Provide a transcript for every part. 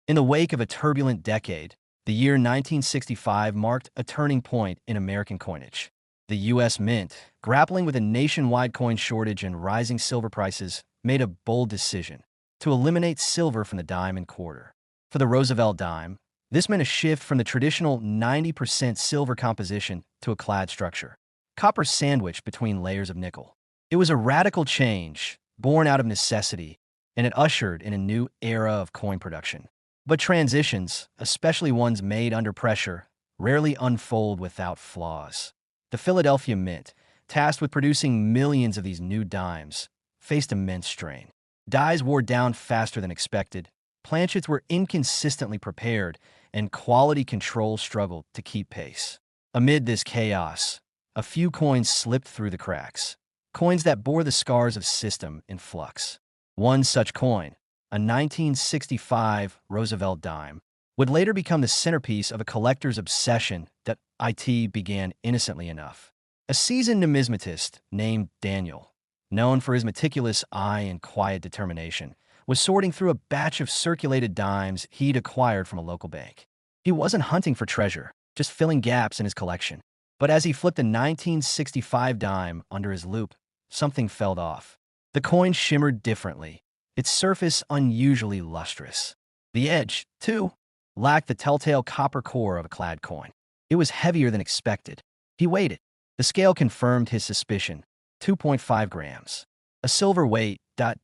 In the wake of a turbulent decade, the year 1965 marked a turning point in American coinage. The U.S. Mint, grappling with a nationwide coin shortage and rising silver prices, made a bold decision to eliminate silver from the dime and quarter. For the Roosevelt dime, this meant a shift from the traditional 90% silver composition to a clad structure, copper sandwiched between layers of nickel. It was a radical change, born out of necessity, and it ushered in a new era of coin production. But transitions, especially ones made under pressure, rarely unfold without flaws. The Philadelphia Mint, tasked with producing millions of these new dimes, faced immense strain. Dies wore down faster than expected, planchets were inconsistently prepared, and quality control struggled to keep pace. Amid this chaos, a few coins slipped through the cracks, coins that bore the scars of system in flux. One such coin, a 1965 Roosevelt dime, would later become the centerpiece of a collector's obsession that it began innocently enough. A seasoned numismatist named Daniel, known for his meticulous eye and quiet determination, was sorting through a batch of circulated dimes he'd acquired from a local bank. He wasn't hunting for treasure, just filling gaps in his collection. But as he flipped a 1965 dime under his loupe, something fell off. The coin shimmered differently, its surface unusually lustrous. The edge, too, lacked the telltale copper core of a clad coin. It was heavier than expected. He weighed it. The scale confirmed his suspicion, 2.5 grams. A silver weight.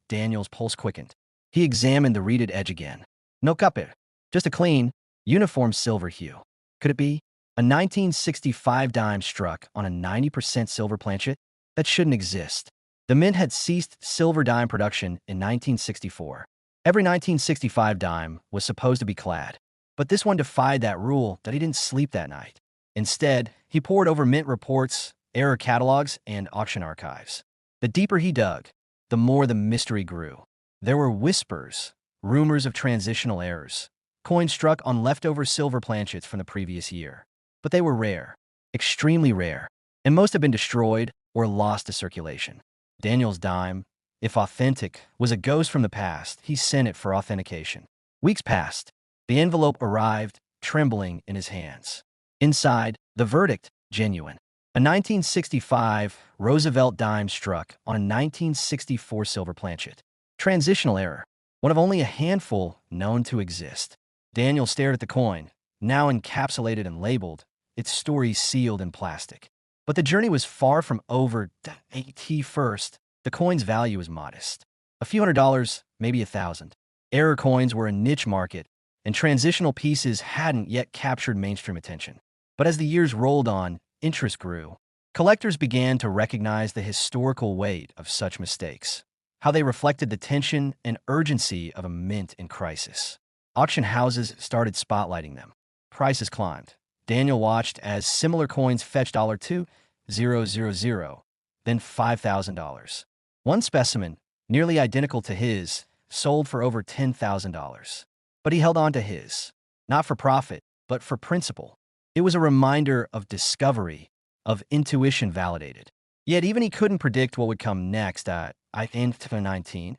Daniel's pulse quickened. He examined the reeded edge again. No copper, just a clean, uniform silver hue. Could it be? A 1965 dime struck on a 90% silver planchet? That shouldn't exist. The Mint had ceased silver dime production in 1964. Every 1965 dime was supposed to be clad. But this one defied that rule that he didn't sleep that night. Instead, he pored over Mint reports, error catalogs, and auction archives. The deeper he dug, the more the mystery grew. There were whispers, rumors of transitional errors, coins struck on leftover silver planchets from the previous year. But they were rare, extremely rare, and most had been destroyed or lost to circulation. Daniel's dime, if authentic, was a ghost from the past. He sent it for authentication. Weeks passed. The envelope arrived, trembling in his hands. Inside, the verdict, genuine. A 1965 Roosevelt dime struck on a 1964 silver planchet. Transitional error, one of only a handful known to exist. Daniel stared at the coin, now encapsulated and labeled, its story sealed in plastic. But the journey was far from over. At first, the coin's value was modest. A few $100s, maybe $1,000. Error coins were a niche market, and transitional pieces hadn't yet captured mainstream attention. But as the years rolled on, interest grew. Collectors began to recognize the historical weight of such mistakes, how they reflected the tension and urgency of a mint in crisis. Auction houses started spotlighting them. Prices climbed. Daniel watched as similar coins fetched $2,000, then $5,000. One specimen, nearly identical to his, sold for over $10,000. But he held on to his, not for profit, but for principle. It was a reminder of discovery, of intuition validated. Yet even he couldn't predict what would come next. In 2019,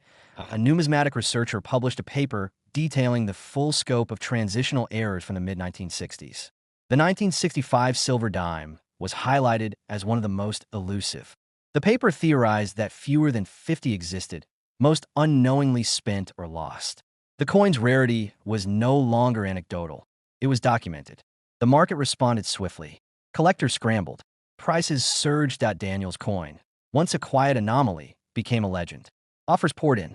a numismatic researcher published a paper detailing the full scope of transitional errors from the mid-1960s. The 1965 silver dime was highlighted as one of the most elusive. The paper theorized that fewer than 50 existed, most unknowingly spent or lost. The coin's rarity was no longer anecdotal. It was documented. The market responded swiftly. Collectors scrambled. Prices surged. Daniel's coin, once a quiet anomaly, became a legend. Offers poured in.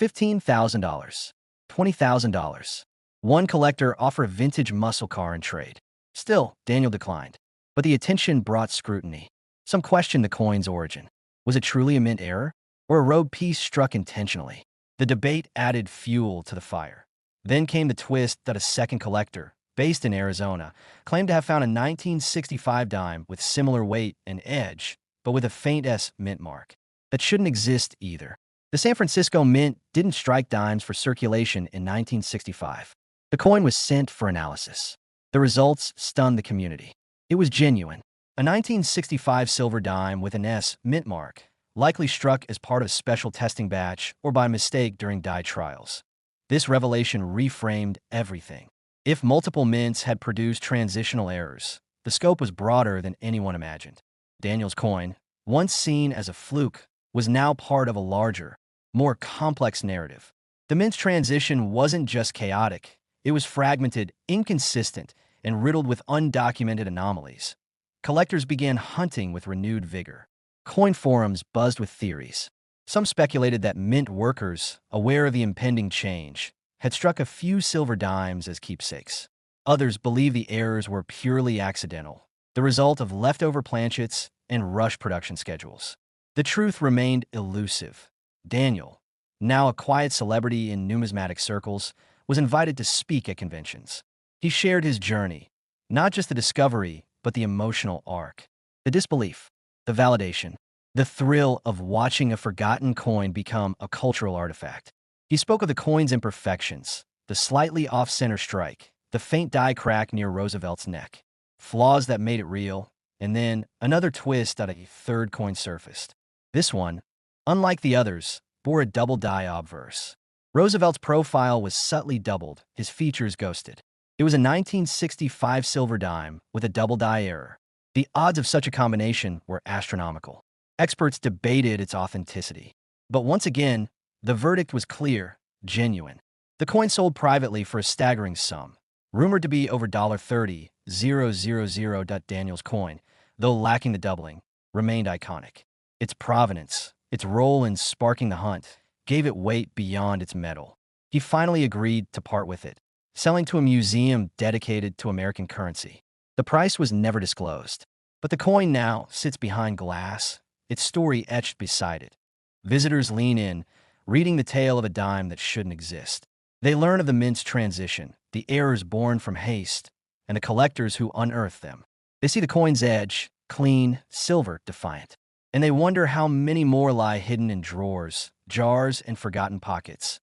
$15,000. $20,000. One collector offered a vintage muscle car in trade. Still, Daniel declined. But the attention brought scrutiny. Some questioned the coin's origin. Was it truly a mint error, or a rogue piece struck intentionally? The debate added fuel to the fire. Then came the twist that a second collector, based in Arizona, claimed to have found a 1965 dime with similar weight and edge, but with a faint S mint mark. That shouldn't exist either. The San Francisco Mint didn't strike dimes for circulation in 1965. The coin was sent for analysis. The results stunned the community. It was genuine. A 1965 silver dime with an S mint mark, likely struck as part of a special testing batch or by mistake during die trials. This revelation reframed everything. If multiple mints had produced transitional errors, the scope was broader than anyone imagined. Daniel's coin, once seen as a fluke, was now part of a larger, more complex narrative. The mint's transition wasn't just chaotic, it was fragmented, inconsistent, and riddled with undocumented anomalies. Collectors began hunting with renewed vigor. Coin forums buzzed with theories. Some speculated that mint workers, aware of the impending change, had struck a few silver dimes as keepsakes. Others believed the errors were purely accidental, the result of leftover planchets and rush production schedules. The truth remained elusive. Daniel, now a quiet celebrity in numismatic circles, was invited to speak at conventions. He shared his journey, not just the discovery, but the emotional arc. The disbelief, the validation, the thrill of watching a forgotten coin become a cultural artifact. He spoke of the coin's imperfections, the slightly off-center strike, the faint die crack near Roosevelt's neck, flaws that made it real, and then another twist that a third coin surfaced. This one, unlike the others, bore a double die obverse. Roosevelt's profile was subtly doubled, his features ghosted. It was a 1965 silver dime with a double die error. The odds of such a combination were astronomical. Experts debated its authenticity. But once again, the verdict was clear, genuine. The coin sold privately for a staggering sum, rumored to be over $30,000. Daniel's coin, though lacking the doubling, remained iconic. Its provenance, its role in sparking the hunt, gave it weight beyond its metal. He finally agreed to part with it, selling to a museum dedicated to American currency. The price was never disclosed, but the coin now sits behind glass, its story etched beside it. Visitors lean in, reading the tale of a dime that shouldn't exist. They learn of the mint's transition, the errors born from haste, and the collectors who unearthed them. They see the coin's edge, clean, silver, defiant. And they wonder how many more lie hidden in drawers, jars, and forgotten pockets.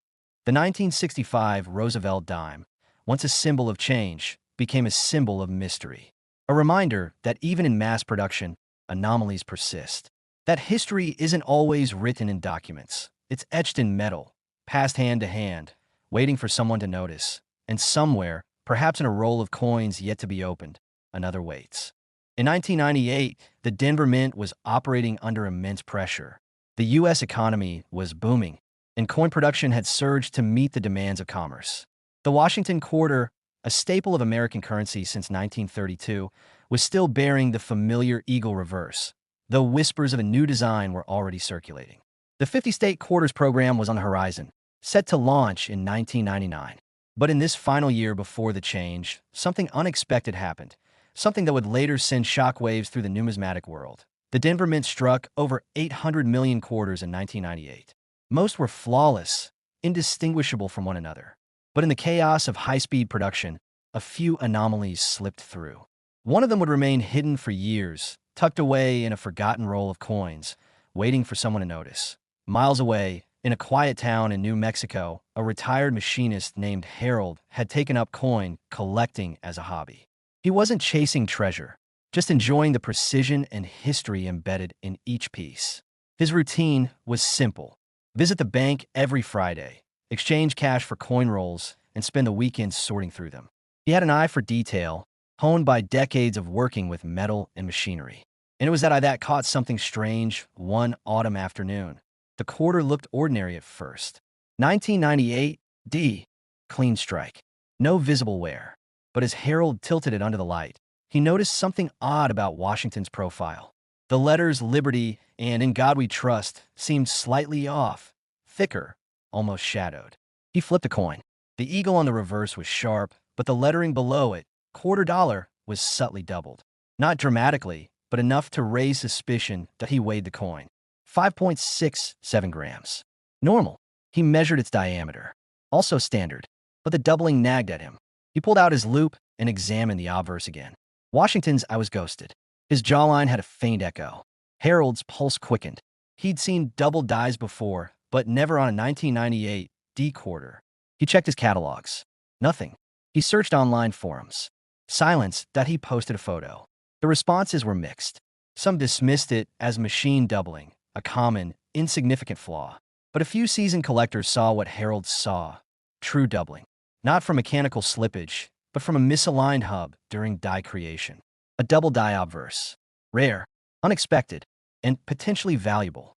The 1965 Roosevelt dime, once a symbol of change, became a symbol of mystery. A reminder that even in mass production, anomalies persist. That history isn't always written in documents. It's etched in metal, passed hand to hand, waiting for someone to notice. And somewhere, perhaps in a roll of coins yet to be opened, another waits. In 1998, the Denver Mint was operating under immense pressure. The U.S. economy was booming, and coin production had surged to meet the demands of commerce. The Washington quarter, a staple of American currency since 1932, was still bearing the familiar eagle reverse, though whispers of a new design were already circulating. The 50-state quarters program was on the horizon, set to launch in 1999. But in this final year before the change, something unexpected happened, something that would later send shockwaves through the numismatic world. The Denver Mint struck over 800 million quarters in 1998. Most were flawless, indistinguishable from one another. But in the chaos of high-speed production, a few anomalies slipped through. One of them would remain hidden for years, tucked away in a forgotten roll of coins, waiting for someone to notice. Miles away, in a quiet town in New Mexico, a retired machinist named Harold had taken up coin collecting as a hobby. He wasn't chasing treasure, just enjoying the precision and history embedded in each piece. His routine was simple. Visit the bank every Friday, exchange cash for coin rolls, and spend the weekends sorting through them. He had an eye for detail, honed by decades of working with metal and machinery. And it was that eye that caught something strange one autumn afternoon. The quarter looked ordinary at first. 1998, D. Clean strike. No visible wear. But as Harold tilted it under the light, he noticed something odd about Washington's profile. The letters Liberty and In God We Trust seemed slightly off, thicker, almost shadowed. He flipped a coin. The eagle on the reverse was sharp, but the lettering below it, $quarter, was subtly doubled. Not dramatically, but enough to raise suspicion that he weighed the coin. 5.67 grams. Normal. He measured its diameter. Also standard. But the doubling nagged at him. He pulled out his loupe and examined the obverse again. Washington's I was ghosted. His jawline had a faint echo. Harold's pulse quickened. He'd seen double dies before, but never on a 1998 D quarter. He checked his catalogs. Nothing. He searched online forums. Silence that he posted a photo. The responses were mixed. Some dismissed it as machine doubling, a common, insignificant flaw. But a few seasoned collectors saw what Harold saw. true doubling. Not from mechanical slippage, but from a misaligned hub during die creation. A double die obverse. Rare, unexpected, and potentially valuable.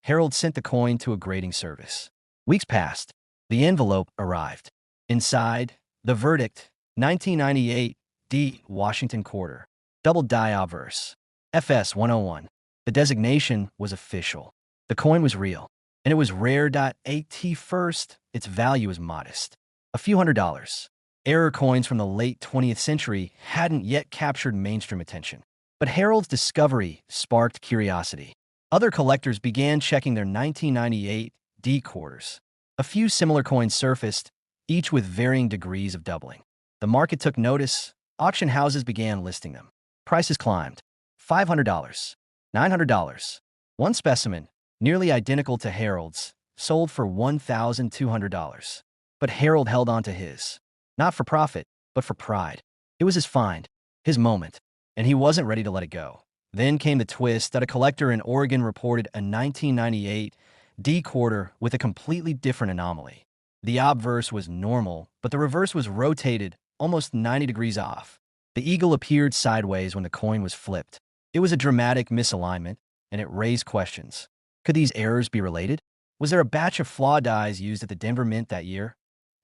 Harold sent the coin to a grading service. Weeks passed. The envelope arrived. Inside, the verdict, 1998 D. Washington Quarter. Double die obverse. FS 101. The designation was official. The coin was real, and it was rare. At first, its value was modest. A few $100s. Error coins from the late 20th century hadn't yet captured mainstream attention. But Harold's discovery sparked curiosity. Other collectors began checking their 1998 D quarters. A few similar coins surfaced, each with varying degrees of doubling. The market took notice. Auction houses began listing them. Prices climbed. $500, $900. One specimen, nearly identical to Harold's, sold for $1,200. But Harold held on to his. Not for profit, but for pride. It was his find, his moment, and he wasn't ready to let it go. Then came the twist that a collector in Oregon reported a 1998 D quarter with a completely different anomaly. The obverse was normal, but the reverse was rotated almost 90 degrees off. The eagle appeared sideways when the coin was flipped. It was a dramatic misalignment, and it raised questions. Could these errors be related? Was there a batch of flawed dies used at the Denver Mint that year?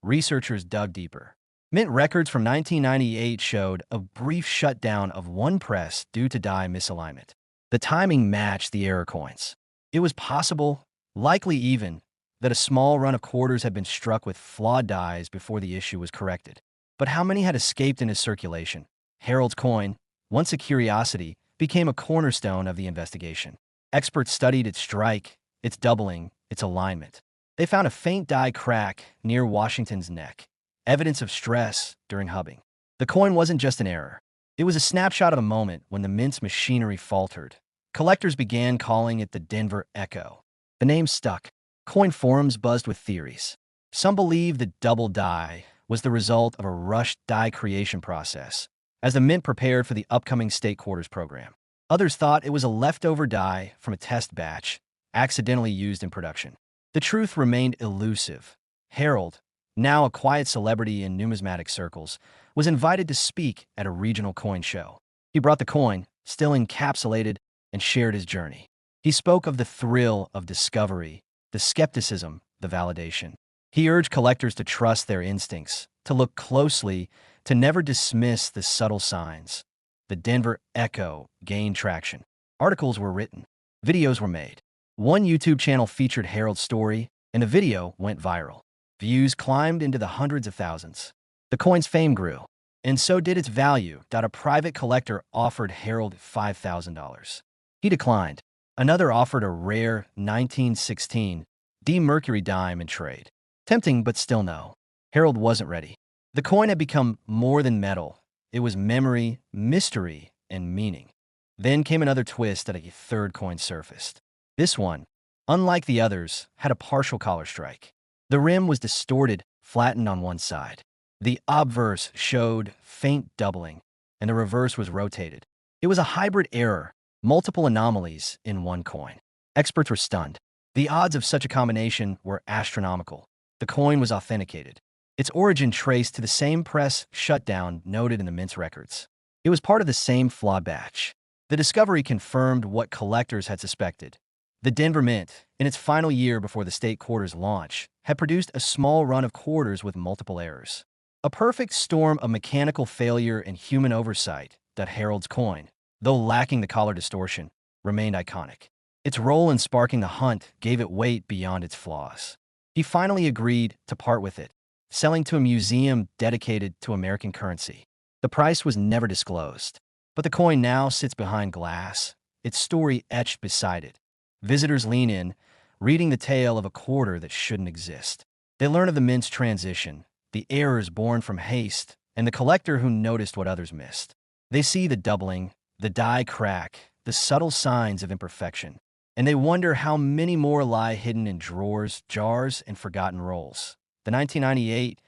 Researchers dug deeper. Mint records from 1998 showed a brief shutdown of one press due to die misalignment. The timing matched the error coins. It was possible, likely even, that a small run of quarters had been struck with flawed dies before the issue was corrected. But how many had escaped in his circulation? Harold's coin, once a curiosity, became a cornerstone of the investigation. Experts studied its strike, its doubling, its alignment. They found a faint die crack near Washington's neck, evidence of stress during hubbing. The coin wasn't just an error. It was a snapshot of a moment when the mint's machinery faltered. Collectors began calling it the Denver Echo. The name stuck. Coin forums buzzed with theories. Some believed the double die was the result of a rushed die creation process, as the mint prepared for the upcoming state quarters program. Others thought it was a leftover die from a test batch, accidentally used in production. The truth remained elusive. Harold, now a quiet celebrity in numismatic circles, was invited to speak at a regional coin show. He brought the coin, still encapsulated, and shared his journey. He spoke of the thrill of discovery, the skepticism, the validation. He urged collectors to trust their instincts, to look closely, to never dismiss the subtle signs. The Denver Echo gained traction. Articles were written. Videos were made. One YouTube channel featured Harold's story, and the video went viral. Views climbed into the hundreds of thousands. The coin's fame grew, and so did its value. A private collector offered Harold $5,000. He declined. Another offered a rare 1916 D Mercury dime in trade. Tempting, but still no. Harold wasn't ready. The coin had become more than metal. It was memory, mystery, and meaning. Then came another twist that a third coin surfaced. This one, unlike the others, had a partial collar strike. The rim was distorted, flattened on one side. The obverse showed faint doubling, and the reverse was rotated. It was a hybrid error, multiple anomalies in one coin. Experts were stunned. The odds of such a combination were astronomical. The coin was authenticated. Its origin traced to the same press shutdown noted in the mint's records. It was part of the same flawed batch. The discovery confirmed what collectors had suspected. The Denver Mint, in its final year before the state quarters launch, had produced a small run of quarters with multiple errors. A perfect storm of mechanical failure and human oversight that Harold's coin, though lacking the collar distortion, remained iconic. Its role in sparking the hunt gave it weight beyond its flaws. He finally agreed to part with it, selling to a museum dedicated to American currency. The price was never disclosed, but the coin now sits behind glass, its story etched beside it. Visitors lean in, reading the tale of a quarter that shouldn't exist. They learn of the mint's transition, the errors born from haste, and the collector who noticed what others missed. They see the doubling, the die crack, the subtle signs of imperfection, and they wonder how many more lie hidden in drawers, jars, and forgotten rolls. The 1998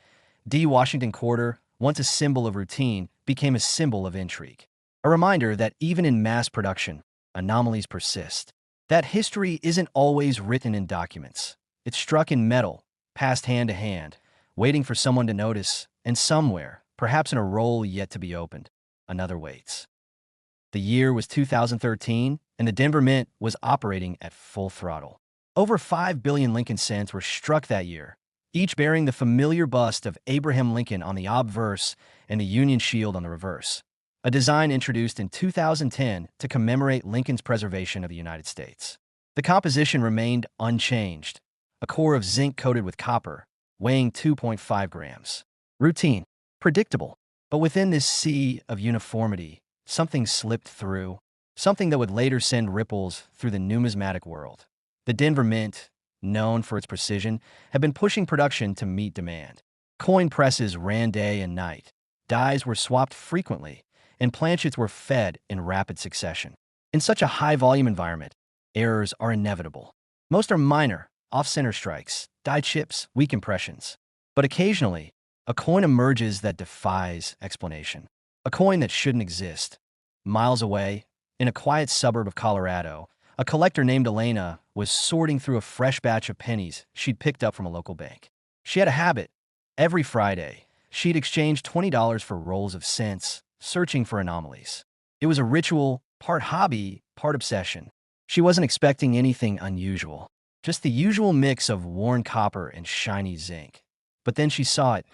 D. Washington Quarter, once a symbol of routine, became a symbol of intrigue. A reminder that even in mass production, anomalies persist. That history isn't always written in documents. It's struck in metal, passed hand to hand, waiting for someone to notice, and somewhere, perhaps in a role yet to be opened, another waits. The year was 2013, and the Denver Mint was operating at full throttle. Over 5 billion Lincoln cents were struck that year, each bearing the familiar bust of Abraham Lincoln on the obverse and the Union Shield on the reverse, a design introduced in 2010 to commemorate Lincoln's preservation of the United States. The composition remained unchanged, a core of zinc coated with copper, weighing 2.5 grams. Routine, predictable, but within this sea of uniformity, something slipped through, something that would later send ripples through the numismatic world. The Denver Mint, known for its precision, had been pushing production to meet demand. Coin presses ran day and night, dies were swapped frequently, and planchets were fed in rapid succession. In such a high-volume environment, errors are inevitable. Most are minor, off-center strikes, die chips, weak impressions. But occasionally, a coin emerges that defies explanation. A coin that shouldn't exist. Miles away, in a quiet suburb of Colorado, a collector named Elena was sorting through a fresh batch of pennies she'd picked up from a local bank. She had a habit. Every Friday, she'd exchange $20 for rolls of cents, searching for anomalies. It was a ritual, part hobby, part obsession. She wasn't expecting anything unusual, just the usual mix of worn copper and shiny zinc. But then she saw it.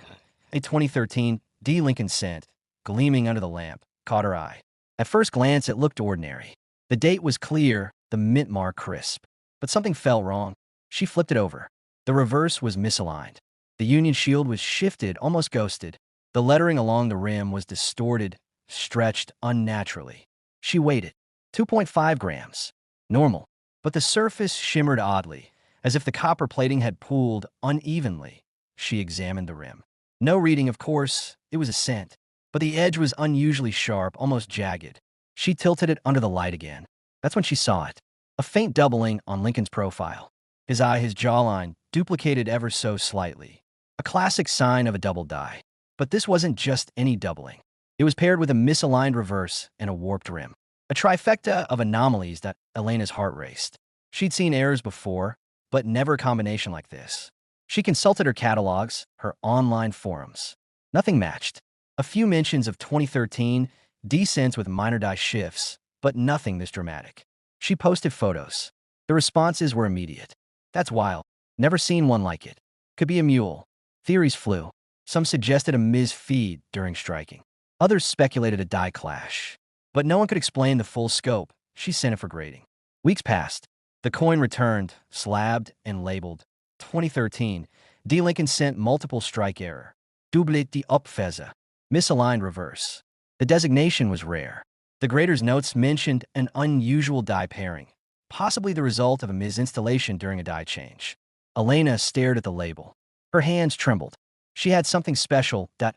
A 2013 D. Lincoln cent, gleaming under the lamp, caught her eye. At first glance, it looked ordinary. The date was clear, the mint mark crisp. But something felt wrong. She flipped it over. The reverse was misaligned. The Union Shield was shifted, almost ghosted. The lettering along the rim was distorted, stretched unnaturally. She waited. 2.5 grams. Normal. But the surface shimmered oddly, as if the copper plating had pooled unevenly. She examined the rim. No reading, of course. It was a cent. But the edge was unusually sharp, almost jagged. She tilted it under the light again. That's when she saw it. A faint doubling on Lincoln's profile. His jawline, duplicated ever so slightly. A classic sign of a double die. But this wasn't just any doubling. It was paired with a misaligned reverse and a warped rim. A trifecta of anomalies that Elena's heart raced. She'd seen errors before, but never a combination like this. She consulted her catalogs, her online forums. Nothing matched. A few mentions of 2013 D-cents with minor die shifts, but nothing this dramatic. She posted photos. The responses were immediate. That's wild. Never seen one like it. Could be a mule. Theories flew. Some suggested a misfeed during striking. Others speculated a die clash. But no one could explain the full scope. She sent it for grading. Weeks passed. The coin returned, slabbed and labeled. 2013. D. Lincoln cent multiple strike error. Double die Opfese. Misaligned reverse. The designation was rare. The grader's notes mentioned an unusual die pairing, possibly the result of a misinstallation during a die change. Elena stared at the label. Her hands trembled. She had something special, .at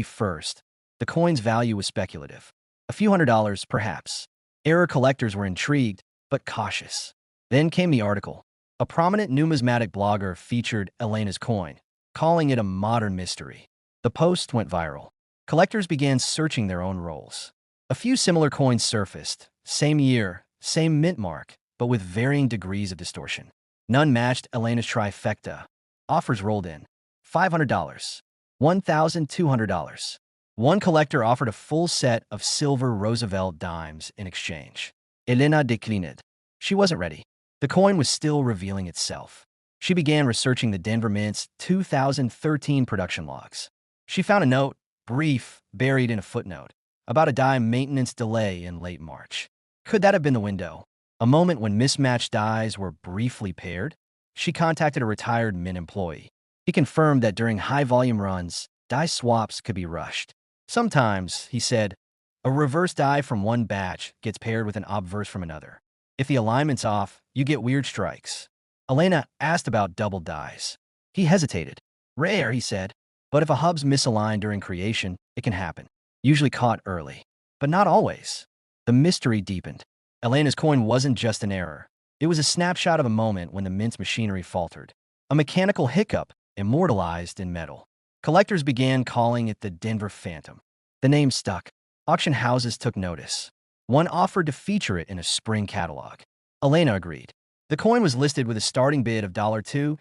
first. The coin's value was speculative. A few $100s, perhaps. Error collectors were intrigued, but cautious. Then came the article. A prominent numismatic blogger featured Elena's coin, calling it a modern mystery. The post went viral. Collectors began searching their own rolls. A few similar coins surfaced, same year, same mint mark, but with varying degrees of distortion. None matched Elena's trifecta. Offers rolled in. $500, $1,200. One collector offered a full set of silver Roosevelt dimes in exchange. Elena declined. She wasn't ready. The coin was still revealing itself. She began researching the Denver Mint's 2013 production logs. She found a note, brief, buried in a footnote, about a die maintenance delay in late March. Could that have been the window? A moment when mismatched dies were briefly paired? She contacted a retired Mint employee. He confirmed that during high-volume runs, die swaps could be rushed. Sometimes, he said, a reverse die from one batch gets paired with an obverse from another. If the alignment's off, you get weird strikes. Elena asked about double dies. He hesitated. Rare, he said, but if a hub's misaligned during creation, it can happen. Usually caught early. But not always. The mystery deepened. Elena's coin wasn't just an error. It was a snapshot of a moment when the Mint's machinery faltered. A mechanical hiccup immortalized in metal. Collectors began calling it the Denver Phantom. The name stuck. Auction houses took notice. One offered to feature it in a spring catalog. Elena agreed. The coin was listed with a starting bid of $2,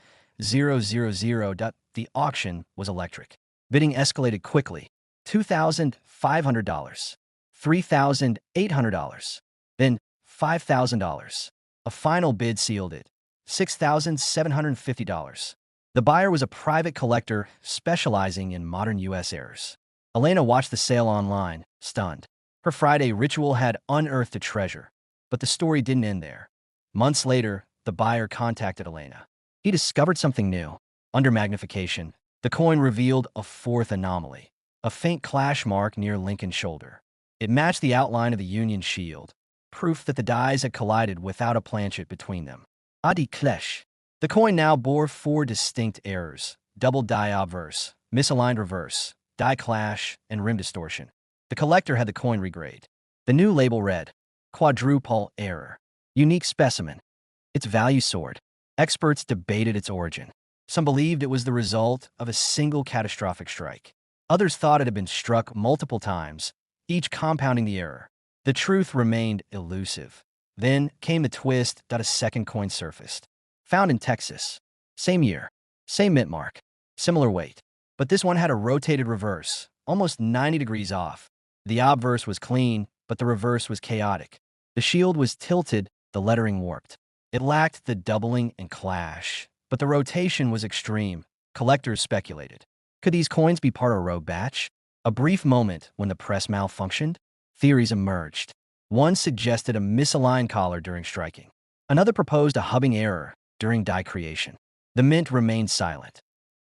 The auction was electric. Bidding escalated quickly. $2,500, $3,800, then $5,000. A final bid sealed it. $6,750. The buyer was a private collector specializing in modern U.S. errors. Elena watched the sale online, stunned. Her Friday ritual had unearthed a treasure. But the story didn't end there. Months later, the buyer contacted Elena. He discovered something new. Under magnification, the coin revealed a fourth anomaly, a faint clash mark near Lincoln's shoulder. It matched the outline of the Union shield, proof that the dies had collided without a planchet between them. Adi Klesh. The coin now bore four distinct errors: double die obverse, misaligned reverse, die clash, and rim distortion. The collector had the coin regraded. The new label read, quadruple error, unique specimen. Its value soared. Experts debated its origin. Some believed it was the result of a single catastrophic strike. Others thought it had been struck multiple times, each compounding the error. The truth remained elusive. Then came the twist that a second coin surfaced. Found in Texas. Same year, same mint mark, similar weight. But this one had a rotated reverse, almost 90 degrees off. The obverse was clean, but the reverse was chaotic. The shield was tilted, the lettering warped. It lacked the doubling and clash, but the rotation was extreme. Collectors speculated. Could these coins be part of a rogue batch? A brief moment when the press malfunctioned? Theories emerged. One suggested a misaligned collar during striking. Another proposed a hubbing error during die creation. The mint remained silent.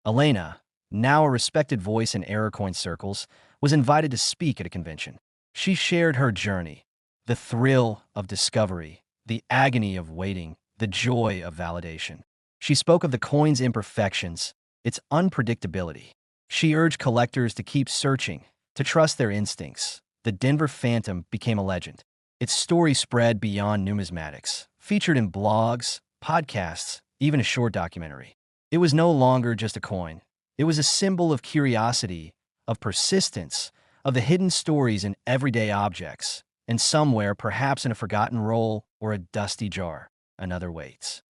Elena, now a respected voice in error coin circles, was invited to speak at a convention. She shared her journey, the thrill of discovery, the agony of waiting, the joy of validation. She spoke of the coin's imperfections, its unpredictability. She urged collectors to keep searching, to trust their instincts. The Denver Phantom became a legend. Its story spread beyond numismatics, featured in blogs, podcasts, even a short documentary. It was no longer just a coin. It was a symbol of curiosity, of persistence, of the hidden stories in everyday objects. And somewhere, perhaps in a forgotten roll or a dusty jar, another waits.